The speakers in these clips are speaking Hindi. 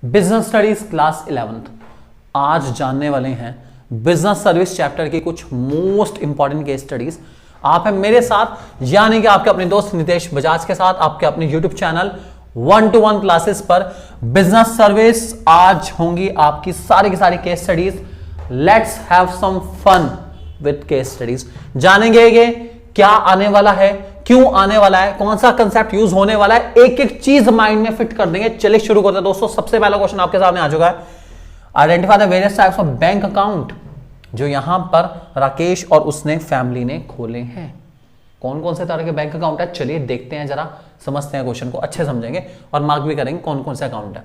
Business studies class 11th। आज जानने वाले हैं बिजनेस सर्विस चैप्टर की कुछ मोस्ट इंपॉर्टेंट केस स्टडीज। आप हैं मेरे साथ यानी कि आपके अपने दोस्त नितेश बजाज के साथ, आपके अपने यूट्यूब चैनल 1-to-1 क्लासेस पर बिजनेस सर्विस। आज होंगी आपकी सारी की सारी case studies. Let's have some fun with case studies. जानेंगे कि क्या आने वाला है, क्यों आने वाला है, कौन सा कंसेप्ट यूज होने वाला है, एक एक चीज माइंड में फिट कर देंगे। चलिए शुरू करते हैं दोस्तों। सबसे पहला क्वेश्चन आपके सामने आ चुका है। Identify the various types of bank account जो यहां पर राकेश और उसने फैमिली ने खोले हैं। कौन कौन से तरह के बैंक अकाउंट है, चलिए देखते हैं, जरा समझते हैं क्वेश्चन को, अच्छे समझेंगे और मार्क भी करेंगे कौन कौन से अकाउंट है।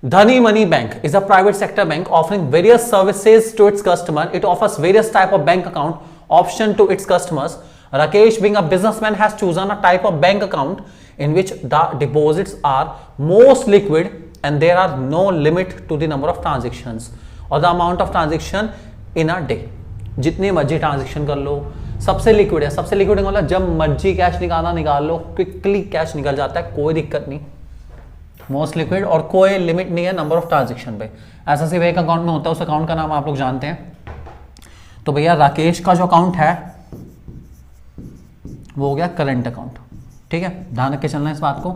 धनी money bank is a private sector bank offering various services to its customer. It offers various type of bank account option to its customers. Rakesh, being a businessman, has chosen a type of bank account in which the deposits are most liquid and there are no limit to the number of transactions or the amount of transaction in a day. जितनी मर्जी ट्रांजेक्शन कर लो, सबसे लिक्विड है। सबसे लिक्विड मतलब जब मर्जी कैश निकालना निकाल लो, क्विकली कैश निकल जाता है, कोई दिक्कत नहीं। मोस्ट लिक्विड और कोई लिमिट नहीं है नंबर ऑफ ट्रांजेक्शन पे। ऐसा सिर्फ एक अकाउंट में होता है, उस अकाउंट का नाम आप लोग जानते हैं। तो भैया राकेश का जो अकाउंट है वो हो गया करंट अकाउंट। ठीक है, ध्यान रख के चलना इस बात को।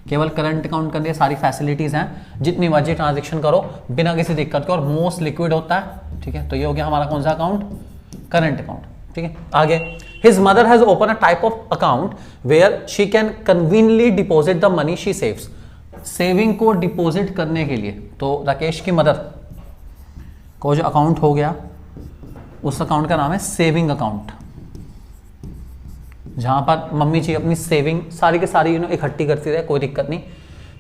केवल करंट अकाउंट के लिए सारी फैसिलिटीज हैं, जितनी मर्जी ट्रांजेक्शन करो बिना किसी दिक्कत के, और मोस्ट लिक्विड होता है। ठीक है, तो ये हो गया हमारा कौन सा अकाउंट, करंट अकाउंट। ठीक है, आगे his mother has open a type of account where she can conveniently deposit the money she saves. Saving को डिपॉजिट करने के लिए, तो राकेश की मदर को जो अकाउंट हो गया उस अकाउंट का नाम है सेविंग अकाउंट, जहां पर मम्मी जी अपनी सेविंग सारी के सारी इकट्ठी करती रहे, कोई दिक्कत नहीं।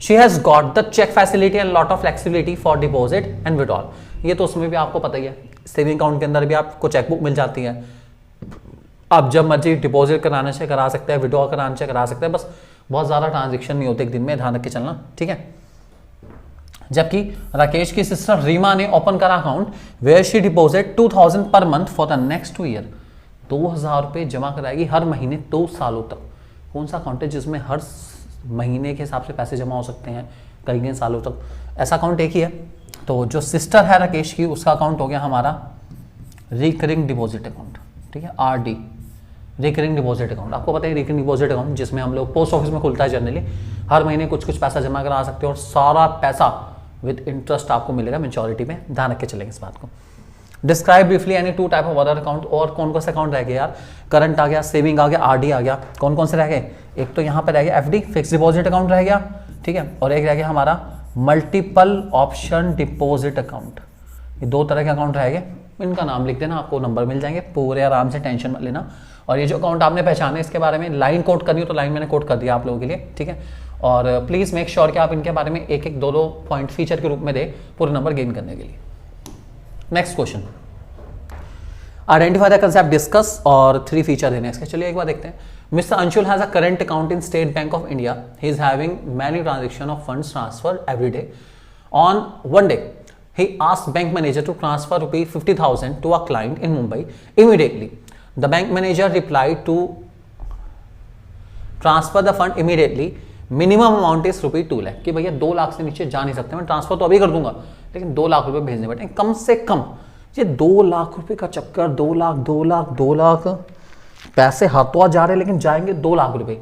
She has got the cheque facility and lot of flexibility for deposit and withdrawal. ये तो उसमें भी आपको पता ही है, सेविंग अकाउंट के अंदर भी आपको चेकबुक मिल जाती है। आप जब मर्जी डिपॉजिट कराने से करा सकते हैं, विड्रॉ कराने से करा सकते हैं, बस बहुत ज्यादा ट्रांजेक्शन नहीं होते एक दिन में, ध्यान रख के चलना। ठीक है, जबकि राकेश की सिस्टर रीमा ने ओपन करा account where she deposit 2000 per month for the next 2 year. 2000 रुपये जमा कराएगी हर महीने 2 सालों तक। कौन सा अकाउंट है जिसमें हर महीने के हिसाब से पैसे जमा हो सकते हैं कई सालों तक? ऐसा अकाउंट एक ही है। तो जो सिस्टर है राकेश की, उसका अकाउंट हो गया हमारा रिकरिंग डिपॉजिट अकाउंट। ठीक है, RD, रिकरिंग डिपॉजिट अकाउंट। आपको पता है रिकरिंग डिपॉजिट अकाउंट जिसमें हम लोग पोस्ट ऑफिस में खुलता है जनरली, हर महीने कुछ कुछ पैसा जमा करा सकते हो और सारा पैसा विद इंटरेस्ट आपको मिलेगा मैच्योरिटी में। ध्यान रख के चलेंगे इस बात को। Describe briefly any 2 type of other account. और कौन कौन से अकाउंट रह गए यार? करंट आ गया, सेविंग आ गया, RD आ गया। कौन कौन से रह गए? एक तो यहाँ पे रह गया FD, फिक्स डिपॉजिट अकाउंट रह गया। ठीक है, और एक रह गया हमारा मल्टीपल ऑप्शन डिपॉजिट अकाउंट। ये 2 तरह के अकाउंट रह गए, इनका नाम लिख देना, आपको नंबर मिल जाएंगे पूरे, आराम से टेंशन मत लेना। और ये जो अकाउंट आपने पहचाने, इसके बारे में लाइन कोड करनी हो तो लाइन मैंने कोड कर दिया आप लोगों के लिए। ठीक है, और प्लीज मेक श्योर कि आप इनके बारे में एक एक 2-2 पॉइंट फीचर के रूप में दे, पूरे नंबर गेन करने के लिए। Next question, identify the concept discuss, और 3 फीचर देने इसके। चलिए एक बार देखते हैं। Mister Anshul has a current account in state bank of India. He is having many transaction of funds transfer every day. On one day he asked bank manager to transfer ₹50,000 to a client in Mumbai immediately. The bank manager replied to transfer the fund immediately. Minimum amount is ₹2 lakh। कि भैया 2 लाख से नीचे जा नहीं सकते, मैं ट्रांसफर तो अभी कर दूंगा लेकिन 2 लाख रुपए भेजने बैठे कम से कम। ये 2 लाख रुपए का चक्कर, 2 लाख पैसे हाथों जा रहे लेकिन जाएंगे 2 लाख रुपए।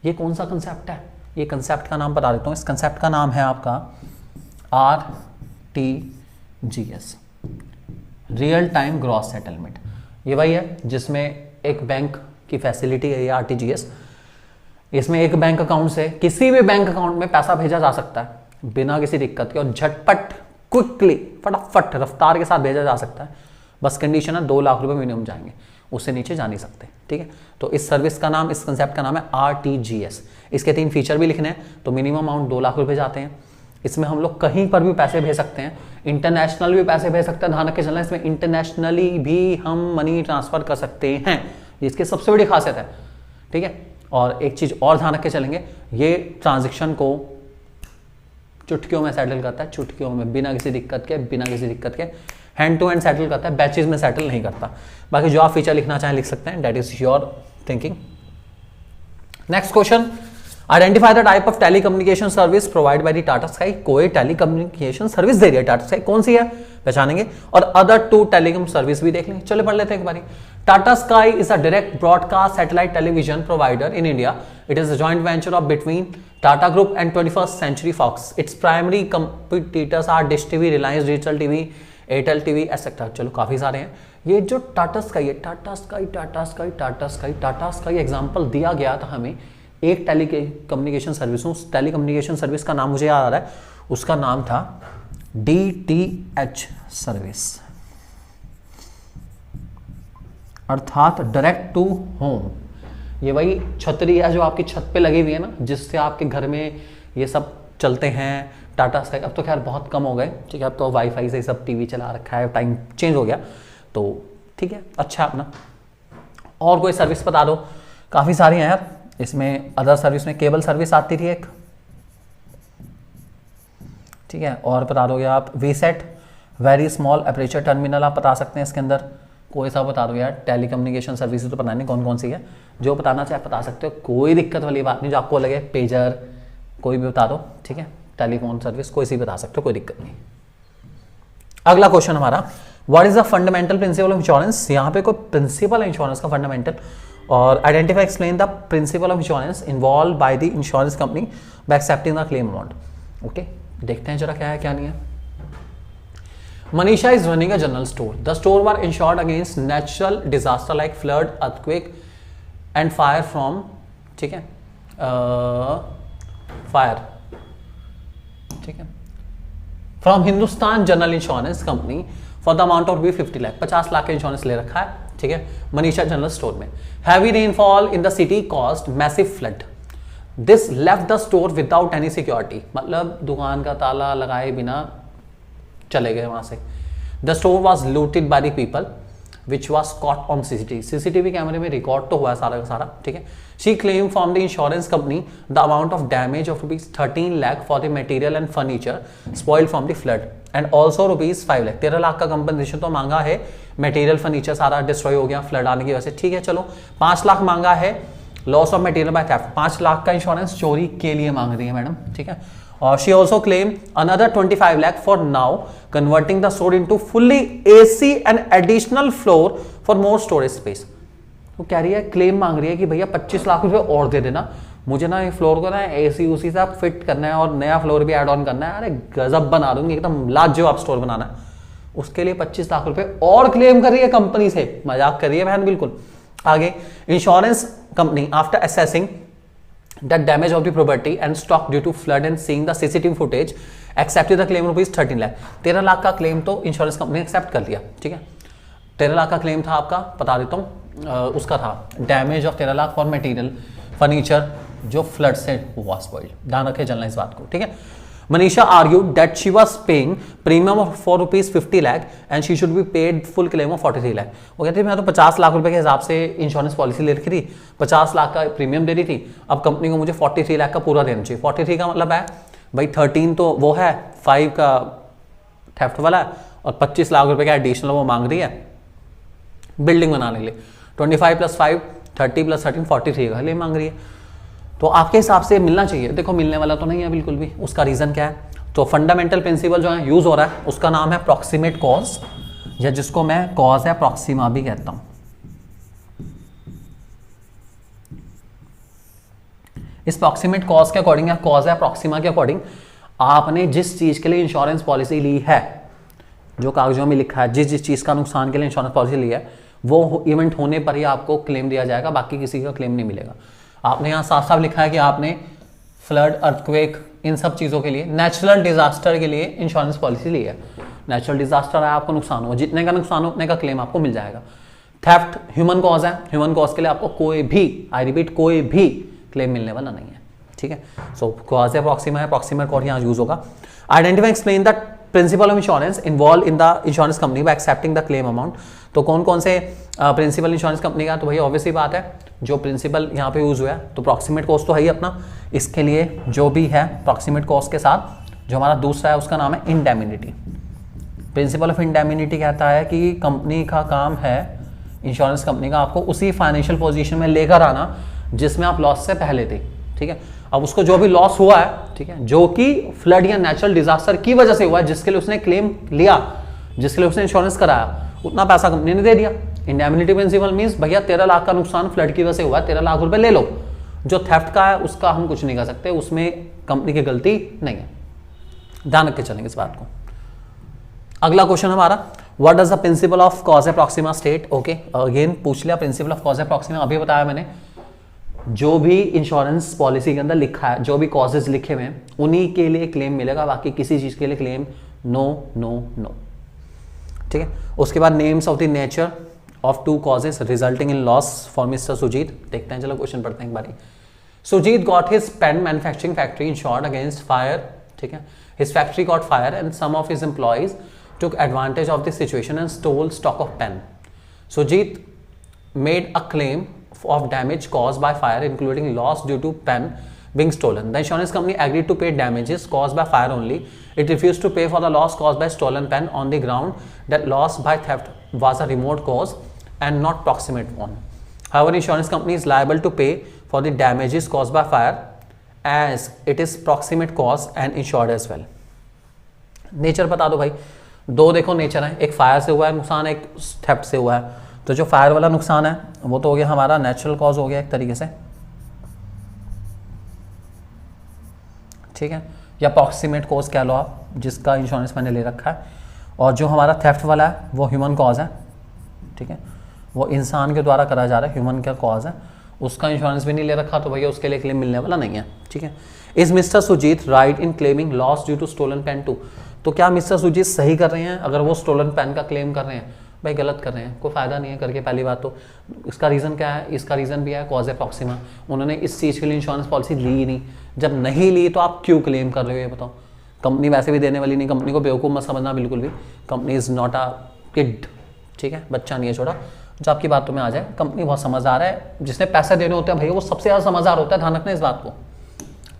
ये कौन सा कंसेप्ट है? ये कंसेप्ट का नाम बता देता हूँ। इस कंसेप्ट का नाम है आपका RTGS, real time gross settlement. ये वही है जिसमें एक बैंक की फैसिलिटी है, ये RTGS। इसमें एक बैंक अकाउंट से किसी भी बैंक अकाउंट में पैसा भेजा जा सकता है बिना किसी दिक्कत के, और झटपट, क्विकली, फटाफट, रफ्तार के साथ भेजा जा सकता है। बस कंडीशन है 2 लाख रुपए मिनिमम जाएंगे, उससे नीचे जा नहीं सकते। ठीक है, तो इस सर्विस का नाम, इस कंसेप्ट का नाम है RTGS। इसके 3 फीचर भी लिखने हैं। तो मिनिमम अमाउंट 2 लाख रुपए जाते हैं। इसमें हम लोग कहीं पर भी पैसे भेज सकते हैं, इंटरनेशनल भी पैसे भेज सकते हैं। ध्यान रख के चलना, इसमें इंटरनेशनली भी हम मनी ट्रांसफर कर सकते हैं, इसकी सबसे बड़ी खासियत है। ठीक है, और एक चीज और ध्यान रख के चलेंगे, ये ट्रांजेक्शन को चुटकियों में सेटल करता है, चुटकियों में, बिना किसी दिक्कत के हैंड टू हैंड सेटल करता है, बैचेज में सेटल नहीं करता। बाकी जो आप फीचर लिखना चाहें लिख सकते हैं, that is your thinking. Next question, identify the type of telecommunication service provide by the Tata sky. कोई टेलीकम्युनिकेशन सर्विस दे रही है टाटा स्काई, कौन सी है पहचानेंगे, और अदर 2 टेलीकॉम सर्विस भी देख लेंगे। चलो पढ़ लेते हैं एक बारी। Tata Sky is a direct broadcast satellite television provider in India. It is a joint venture of between Tata group and 21st century Fox. Its primary competitors are Dish TV, Reliance Digital TV, Airtel TV etcetera. चलो काफी सारे हैं। ये जो टाटा स्काई है, Tata Sky Tata Sky Tata Sky Tata Sky example दिया गया था हमें एक टेलीकम्युनिकेशन सर्विस। उस टेलीकम्युनिकेशन सर्विस का नाम मुझे याद आ रहा है, उसका नाम था DTH सर्विस, अर्थात डायरेक्ट टू होम। ये वही छतरी है जो आपकी छत पे लगी हुई है ना, जिससे आपके घर में ये सब चलते हैं टाटा स्काई। अब तो खैर बहुत कम हो गए, ठीक है, अब तो वाईफाई से सब टीवी चला रखा है, टाइम चेंज हो गया, तो ठीक है, अच्छा अपना। और कोई सर्विस बता दो, काफ़ी सारी हैं यार इसमें। अदर सर्विस में केबल सर्विस आती थी एक, ठीक है, और बता दोगे आप VSAT, very small aperture terminal आप बता सकते हैं इसके अंदर। कोई सा बता दो यार, टेलीकम्युनिकेशन सर्विस तो पता नहीं कौन कौन सी है, जो बताना चाहे बता सकते हो, कोई दिक्कत वाली बात नहीं। जो आपको लगे पेजर कोई भी बता दो, ठीक है, टेलीफोन सर्विस कोई सी बता सकते हो, कोई दिक्कत नहीं। अगला क्वेश्चन हमारा, what is the fundamental principle of insurance. यहाँ पे कोई प्रिंसिपल है इंश्योरेंस का फंडामेंटल, और identify explain the principle of insurance involve by the insurance company by accepting the claim amount. Okay, देखते हैं जरा क्या है क्या नहीं है। Manisha is running a general store. The store were insured against natural disaster like flood, earthquake and fire from, ठीक है, फायर, ठीक है, from Hindustan general insurance company for the amount of 50 lakh. 50 lakh का इंश्योरेंस ले रखा है, ठीक है, मनीषा जनरल स्टोर में। Heavy rainfall in the city cost massive flood, this left the store without any security. मतलब दुकान का ताला लगाए बिना चले गए वहां से। The store was looted by the people which was caught on CCTV कैमरे में रिकॉर्ड तो हुआ है सारा का सारा, ठीक है। She claim from the insurance company the amount of damage of ₹13 lakh for the material and furniture spoiled from the flood and also ₹5 lakh. 13 lakh का कंपनसेशन तो मांगा है, मटेरियल फर्नीचर सारा डिस्ट्रॉय हो गया फ्लड आने की वजह से, ठीक है। चलो 5 लाख मांगा है loss of material by theft. 5 lakh का इंश्योरेंस चोरी के लिए मांग रही है मैडम, ठीक है। और she also claim another 25 lakh for now converting the store into fully AC and additional floor for more storage space. तो कह रही है, क्लेम मांग रही है कि भैया 25 लाख रुपए और दे देना, मुझे ना ये फ्लोर को ना AC उसी से आप फिट करना है और नया फ्लोर भी ऐड ऑन करना है। अरे गजब बना दूंगी, एकदम लाजवाब स्टोर बनाना है, उसके लिए 25 लाख रुपए और क्लेम कर रही है कंपनी से। मजाक कर रही है बहन बिल्कुल। आगे, insurance company after assessing the damage of the property and stock due to flood and seeing the CCTV footage accepted the claim ₹13 lakh. 13 lakh का क्लेम तो इंश्योरेंस कंपनी ने एक्सेप्ट कर लिया, ठीक है। 13 लाख का क्लेम था आपका, बता देता हूँ, उसका था damage of 13 lakh for material furniture जो फ्लड से हुआ स्पॉइल्ड। ध्यान रखें चलना इस बात को, ठीक है। Manisha argued that she was paying premium of ₹50 lakh and she should be paid full claim of 43 lakh. वो कहती है मैं तो 50 लाख रुपए के हिसाब से इंश्योरेंस पॉलिसी ले रखी थी, 50 लाख का प्रीमियम दे रही थी, अब कंपनी को मुझे 43 लाख का पूरा देना चाहिए। 43 का मतलब है भाई 13 तो वो है, 5 का थेफ्ट वाला है, और 25 लाख रुपए का एडिशनल वो मांग रही है बिल्डिंग बनाने के लिए। 25 + 5 30 + 13 43 का लिए मांग रही है। तो आपके हिसाब से मिलना चाहिए, देखो मिलने वाला तो नहीं है बिल्कुल भी। उसका रीजन क्या है, तो फंडामेंटल प्रिंसिपल जो है यूज हो रहा है उसका नाम है प्रॉक्सिमेट कॉज, या जिसको मैं कॉज है प्रॉक्सिमा भी कहता हूं। इस प्रॉक्सिमेट कॉज के अकॉर्डिंग या कॉज है प्रॉक्सिमा के अकॉर्डिंग आपने जिस चीज के लिए इंश्योरेंस पॉलिसी ली है, जो कागजों में लिखा है, जिस चीज का नुकसान के लिए इंश्योरेंस पॉलिसी ली है, वो इवेंट होने पर ही आपको क्लेम दिया जाएगा, बाकी किसी का क्लेम नहीं मिलेगा। आपने यहाँ साफ साफ लिखा है कि आपने फ्लड, अर्थक्वेक, इन सब चीज़ों के लिए, नेचुरल डिजास्टर के लिए इंश्योरेंस पॉलिसी ली है। नेचुरल डिजास्टर है, आपको नुकसान हो, जितने का नुकसान हो उतने का क्लेम आपको मिल जाएगा। थेफ्ट ह्यूमन कॉज है, ह्यूमन कॉज के लिए आपको कोई भी, आई रिपीट, कोई भी क्लेम मिलने वाला नहीं है, ठीक है। सो कॉज है प्रॉक्सिमा है, प्रॉक्सिमेट कॉज यहाँ यूज होगा। Identify explain the principle of insurance involve in the insurance company by accepting the claim amount. तो कौन कौन से प्रिंसिपल इंश्योरेंस कंपनी का, तो भैया ऑब्वियसली बात है जो प्रिंसिपल यहाँ पे यूज हुआ है, तो प्रॉक्सिमेट कॉस्ट तो है ही अपना। इसके लिए जो भी है प्रॉक्सिमेट कॉस्ट के साथ जो हमारा दूसरा है उसका नाम है इंडेमिनिटी। प्रिंसिपल ऑफ इंडेमिनिटी कहता है कि कंपनी का काम है, इंश्योरेंस कंपनी का, आपको उसी फाइनेंशियल पोजीशन में लेकर आना जिसमें आप लॉस से पहले थे, ठीक है। अब उसको जो भी लॉस हुआ है, ठीक है, जो कि फ्लड या नेचुरल डिजास्टर की वजह से हुआ है, जिसके लिए उसने क्लेम लिया, जिसके लिए उसने इंश्योरेंस कराया, उतना पैसा कंपनी ने दे दिया। इंडेमनिटी प्रिंसिपल मींस भैया 13 लाख का नुकसान फ्लड की वजह से हुआ है, 13 लाख रुपए ले लो। जो थेफ्ट का है उसका हम कुछ नहीं कर सकते, उसमें कंपनी की गलती नहीं है। ध्यान रख के चलेंगे इस बात को। अगला क्वेश्चन हमारा, what does the principle of cause Proxima state. Okay, again पूछ लिया प्रिंसिपल ऑफ कॉज प्रॉक्सिमा। अभी बताया मैंने, जो भी इंश्योरेंस पॉलिसी के अंदर लिखा है, जो भी कॉजेज लिखे हुए हैं, उन्हीं के लिए क्लेम मिलेगा, बाकी किसी चीज के लिए क्लेम नो नो नो। ठीक है, उसके बाद names of the nature of two causes resulting in loss for mister Sujit. देखते हैं, चलो क्वेश्चन पढ़ते हैं एक बारी। Sujit got his pen manufacturing factory insured against fire. ठीक है, his factory got fire and some of his employees took advantage of this situation and stole stock of pen. Sujit made a claim of damage caused by fire, including loss due to pen being stolen. The insurance company agreed to pay damages caused by fire only. It refused to pay for the loss caused by stolen pen on the ground that loss by theft was a remote cause and not proximate one. However, insurance company is liable to pay for the damages caused by fire as it is proximate cause and insured as well. Nature बता दो भाई। दो देखो नेचर है, एक फायर से हुआ है नुकसान, एक थेफ्ट से हुआ है। तो जो फायर वाला नुकसान है वो तो हो गया हमारा नेचुरल कॉज हो गया एक तरीके से, ठीक है, या प्रॉक्सिमेट कॉज कह लो आप, जिसका इंश्योरेंस मैंने ले रखा है। और जो हमारा थेफ्ट वाला है वो ह्यूमन कॉज है, ठीक है, वो इंसान के द्वारा करा जा रहा है, ह्यूमन का कॉज है, उसका इंश्योरेंस भी नहीं ले रखा, तो भैया उसके लिए क्लेम मिलने वाला नहीं है। ठीक है, is mister Sujit right in claiming loss due to stolen pen too. तो क्या मिस्टर सुजीत सही कर रहे हैं अगर वो स्टोलन पेन का क्लेम कर रहे हैं? भाई गलत कर रहे हैं, कोई फायदा नहीं है करके। पहली बात तो इसका रीज़न क्या है, इसका रीज़न भी है कॉज प्रॉक्सिमा। उन्होंने इस चीज़ के लिए इंश्योरेंस पॉलिसी ली ही नहीं। जब नहीं ली तो आप क्यों क्लेम कर रहे हो ये बताओ? कंपनी वैसे भी देने वाली नहीं, कंपनी को बेवकूफ़ मत समझना बिल्कुल भी। Company is not a kid, ठीक है, बच्चा नहीं है छोटा। जो आपकी बातों में आ जाए, कंपनी बहुत समझदार है, जिसने पैसे देने होते हैं भैया वो सबसे ज़्यादा समझदार होता है, ध्यान रखना इस बात को।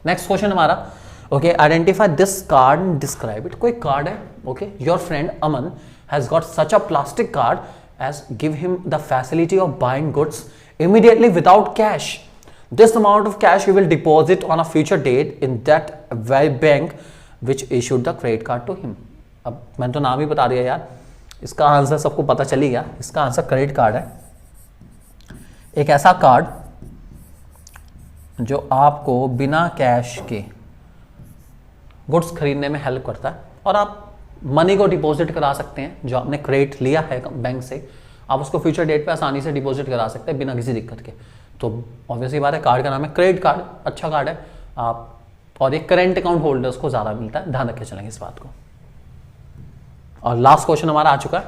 नेक्स्ट क्वेश्चन हमारा, okay, identify this card and describe it. कोई कार्ड है, okay, your friend Aman has got such a plastic card as give him the facility of buying goods immediately without cash. This amount of cash he will deposit on a future date in that very bank which issued the credit card to him. अब मैंने तो नाम ही बता दिया यार, इसका आंसर सबको पता चली गया। इसका आंसर क्रेडिट कार्ड है, एक ऐसा कार्ड जो आपको बिना कैश के गुड्स खरीदने में हेल्प करता है, और आप मनी को डिपॉजिट करा सकते हैं। जो आपने क्रेडिट लिया है बैंक से, आप उसको फ्यूचर डेट पे आसानी से डिपॉजिट करा सकते हैं बिना किसी दिक्कत के। तो ऑब्वियसली बात है, कार्ड का नाम है क्रेडिट कार्ड, अच्छा कार्ड है आप, और एक करेंट अकाउंट होल्डर्स को ज़्यादा मिलता है, ध्यान रखे चलेंगे इस बात को। और लास्ट क्वेश्चन हमारा आ चुका है,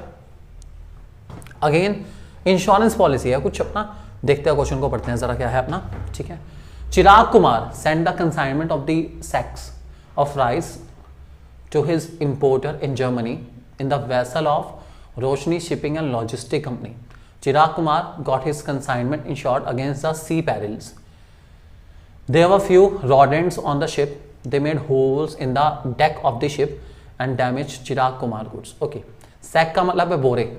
अगेन इंश्योरेंस पॉलिसी है कुछ अपना, देखते हैं क्वेश्चन को, पढ़ते हैं जरा क्या है अपना। ठीक है, Chirag Kumar send the consignment of the sacks of rice to his importer in Germany in the vessel of Roshni Shipping and Logistic Company. Chirag Kumar got his consignment insured against the sea perils. There were few rodents on the ship. They made holes in the deck of the ship and damaged Chirag Kumar goods. Okay, sack का मतलब है बोरे,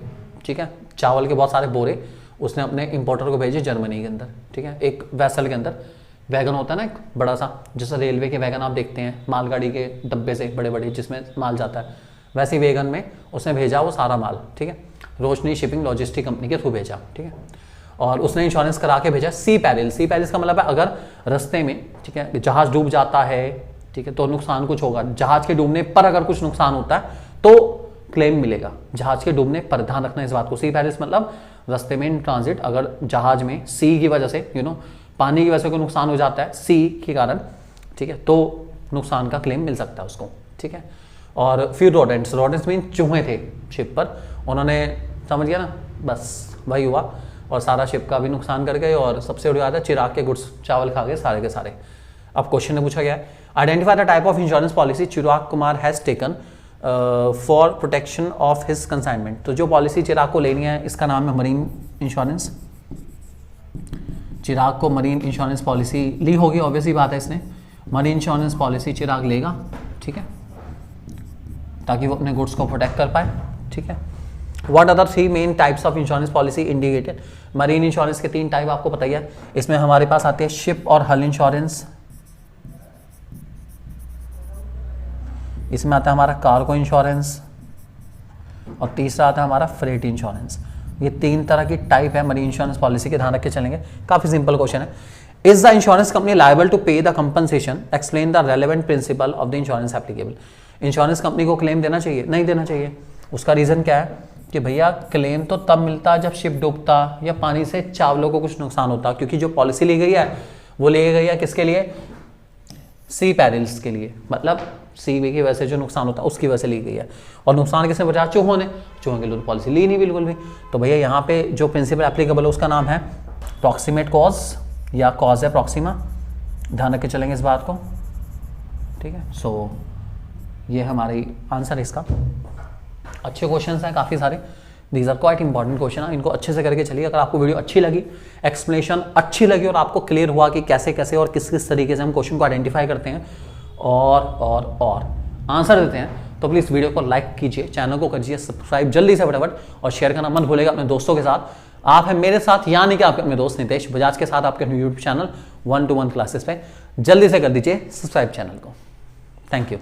ठीक है, चावल के बहुत सारे बोरे उसने अपने इंपोर्टर को भेजे जर्मनी के अंदर। ठीक है, एक वेसल के अंदर वैगन होता है ना एक बड़ा सा, जैसा रेलवे के वैगन आप देखते हैं मालगाड़ी के डब्बे से बड़े बड़े जिसमें माल जाता है, वैसे वैगन में उसने भेजा वो सारा माल। ठीक है, रोशनी शिपिंग लॉजिस्टिक कंपनी के थ्रू भेजा। ठीक है, और उसने इंश्योरेंस करा के भेजा सी पैरिल। सी पैरिल का मतलब है अगर रास्ते में, ठीक है, जहाज डूब जाता है, ठीक है, तो नुकसान कुछ होगा। जहाज के डूबने पर अगर कुछ नुकसान होता है तो क्लेम मिलेगा, जहाज के डूबने पर, ध्यान रखना इस बात को। सी पैरिल मतलब रास्ते में इन ट्रांजिट, अगर जहाज में सी की वजह से पानी की वजह से कोई नुकसान हो जाता है सी के कारण, ठीक है, तो नुकसान का क्लेम मिल सकता है उसको। ठीक है, और फिर रोडेंट्स, रोडेंट्स मीन चूहे थे शिप पर, उन्होंने, समझ गया ना, बस वही हुआ और सारा शिप का भी नुकसान कर गए, और सबसे बड़ी बात है चिराग के गुड्स चावल खा गए सारे के सारे। अब क्वेश्चन में पूछा गया है, identify the type of insurance policy Chirag Kumar has taken for protection of his consignment. तो जो पॉलिसी चिराग को लेनी है इसका नाम है मरीन इंश्योरेंस। चिराग को मरीन इंश्योरेंस पॉलिसी ली होगी, ऑब्वियसली बात है, इसने मरीन इंश्योरेंस पॉलिसी चिराग लेगा, ठीक है, ताकि वो अपने गुड्स को प्रोटेक्ट कर पाए। ठीक है, what are the three main types of insurance policy indicated. Marine insurance के 3 टाइप आपको पता ही है। इसमें हमारे पास आते हैं शिप और हल इंश्योरेंस, इसमें आता है हमारा कार्गो इंश्योरेंस और तीसरा आता है हमारा फ्रेट इंश्योरेंस। ये 3 तरह की टाइप है मरीन इंश्योरेंस पॉलिसी के, ध्यान रख के चलेंगे। काफी सिंपल क्वेश्चन है। Is the insurance company liable to pay the compensation, explain the relevant principle of the insurance applicable. Insurance company को क्लेम देना चाहिए, नहीं देना चाहिए। उसका रीजन क्या है कि भैया क्लेम तो तब मिलता जब शिप डूबता या पानी से चावलों को कुछ नुकसान होता, क्योंकि जो पॉलिसी ली गई है वो ली गई है किसके लिए, सी पैरिल्स के लिए, मतलब सी की वजह से जो नुकसान होता है उसकी वजह से ली गई है। और नुकसान किसने बचा, चूहों ने, चूहों के लिए तो पॉलिसी ली नहीं बिल्कुल भी। तो भैया यहाँ पे जो प्रिंसिपल एप्लीकेबल है उसका नाम है प्रॉक्सिमेट कॉज या कॉज है प्रॉक्सिमा, ध्यान रख के चलेंगे इस बात को, ठीक है। सो ये हमारी आंसर है इसका। अच्छे क्वेश्चंस हैं काफ़ी सारे, these are quite important question है, इनको अच्छे से करके चलिए। अगर आपको वीडियो अच्छी लगी, एक्सप्लेनेशन अच्छी लगी और आपको क्लियर हुआ कि कैसे कैसे और किस किस तरीके से हम क्वेश्चन को आइडेंटिफाई करते हैं और आंसर देते हैं, तो प्लीज़ वीडियो को लाइक कीजिए, चैनल को करिए सब्सक्राइब जल्दी से फटाफट, और शेयर करना मत भूलेगा अपने दोस्तों के साथ। आप हैं मेरे साथ, यानी कि आपके अपने दोस्त नितेश बजाज के साथ, आपके यूट्यूब चैनल 1-to-1 क्लासेस पे जल्दी से कर दीजिए सब्सक्राइब चैनल को। Thank you.